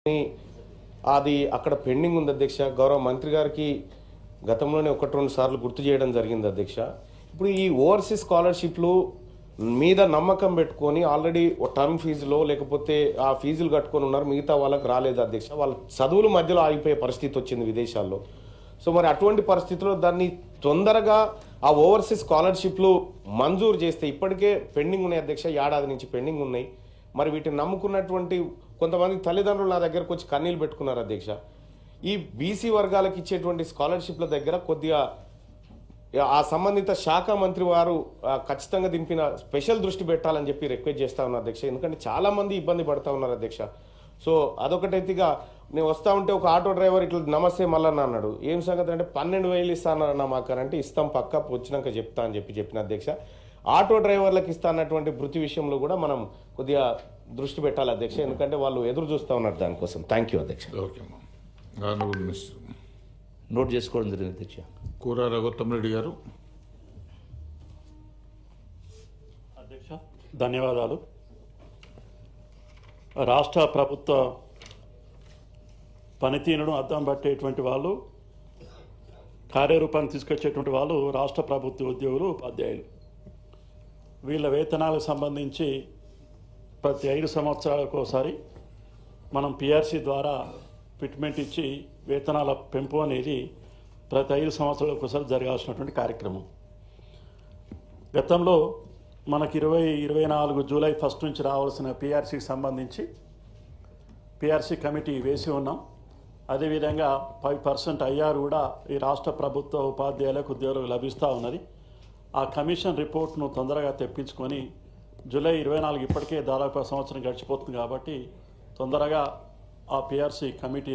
అది అక్కడ పెండింగ్ ఉంది అధ్యక్ష. గౌరవ మంత్రి గారికి గతంలోనే 1-2 సార్లు గుర్తు చేయడం జరిగింది అధ్యక్ష. ఇప్పుడు ఈ ఓవర్సీస్ స్కాలర్షిప్లు మీద నమ్మకం పెట్టుకొని ఆల్రెడీ టర్మ్ ఫీజులో లేకపోతే ఆ ఫీజులు కట్టుకొని ఉన్నారు, మిగతా వాళ్ళకి రాలేదు అధ్యక్ష. వాళ్ళ చదువులు మధ్యలో ఆగిపోయే పరిస్థితి వచ్చింది విదేశాల్లో. సో మరి అటువంటి పరిస్థితుల్లో దాన్ని తొందరగా ఆ ఓవర్సీస్ స్కాలర్షిప్లు మంజూరు చేస్తే, ఇప్పటికే పెండింగ్ ఉన్నాయి అధ్యక్ష, ఏడాది నుంచి పెండింగ్ ఉన్నాయి. మరి వీటిని నమ్ముకున్నటువంటి కొంతమంది తల్లిదండ్రులు నా దగ్గరకు వచ్చి కన్నీళ్ళు పెట్టుకున్నారు అధ్యక్ష. ఈ బీసీ వర్గాలకు ఇచ్చేటువంటి స్కాలర్షిప్ల దగ్గర కొద్దిగా ఆ సంబంధిత శాఖ మంత్రి వారు ఖచ్చితంగా దీనిపైన స్పెషల్ దృష్టి పెట్టాలని చెప్పి రిక్వెస్ట్ చేస్తా ఉన్నారు అధ్యక్ష. ఎందుకంటే చాలా మంది ఇబ్బంది పడతా ఉన్నారు అధ్యక్ష. సో అదొకటైతేగా నేను వస్తా ఉంటే ఒక ఆటో డ్రైవర్ ఇట్లా నమస్తే మల్లన్న అన్నాడు. ఏం సంగతి అంటే 12,000 ఇస్తానన్నా మాకనంటే ఇస్తాం పక్క వచ్చినాక చెప్తా అని చెప్పిన అధ్యక్ష. ఆటో డ్రైవర్లకు ఇస్తా అన్నటువంటి వృత్తి విషయంలో కూడా మనం కొద్దిగా దృష్టి పెట్టాలి అధ్యక్ష, ఎందుకంటే వాళ్ళు ఎదురు చూస్తూ ఉన్నారు దానికోసం. థ్యాంక్ యూ అధ్యక్ష. నోట్ చేసుకోవడం జరిగింది అధ్యక్ష. కూర రఘుత్తమరెడ్డి గారు. అధ్యక్ష ధన్యవాదాలు. రాష్ట్ర ప్రభుత్వ పనితీరును అద్దం పట్టేటువంటి వాళ్ళు, కార్యరూపాన్ని తీసుకొచ్చేటువంటి వాళ్ళు రాష్ట్ర ప్రభుత్వ ఉద్యోగులు, ఉపాధ్యాయులు. వీళ్ళ వేతనాలకు సంబంధించి ప్రతి 5 సంవత్సరాలకు ఒకసారి మనం పిఆర్సీ ద్వారా ఫిట్మెంట్ ఇచ్చి వేతనాల పెంపు అనేది ప్రతి 5 సంవత్సరాలకు ఒకసారి జరగాల్సినటువంటి కార్యక్రమం. గతంలో మనకి 2024 జూలై 1 నుంచి రావాల్సిన పిఆర్సీకి సంబంధించి పిఆర్సీ కమిటీ వేసి ఉన్నాం. అదేవిధంగా 5% ఐఆర్ కూడా ఈ రాష్ట్ర ప్రభుత్వ ఉపాధ్యాయులకు ఉద్యోగులకు లభిస్తూ ఉన్నది. ఆ కమిషన్ రిపోర్ట్ను తొందరగా తెప్పించుకొని జూలై 24 ఇప్పటికే దాదాపు సంవత్సరం గడిచిపోతుంది కాబట్టి తొందరగా ఆ పిఆర్సీ కమిటీ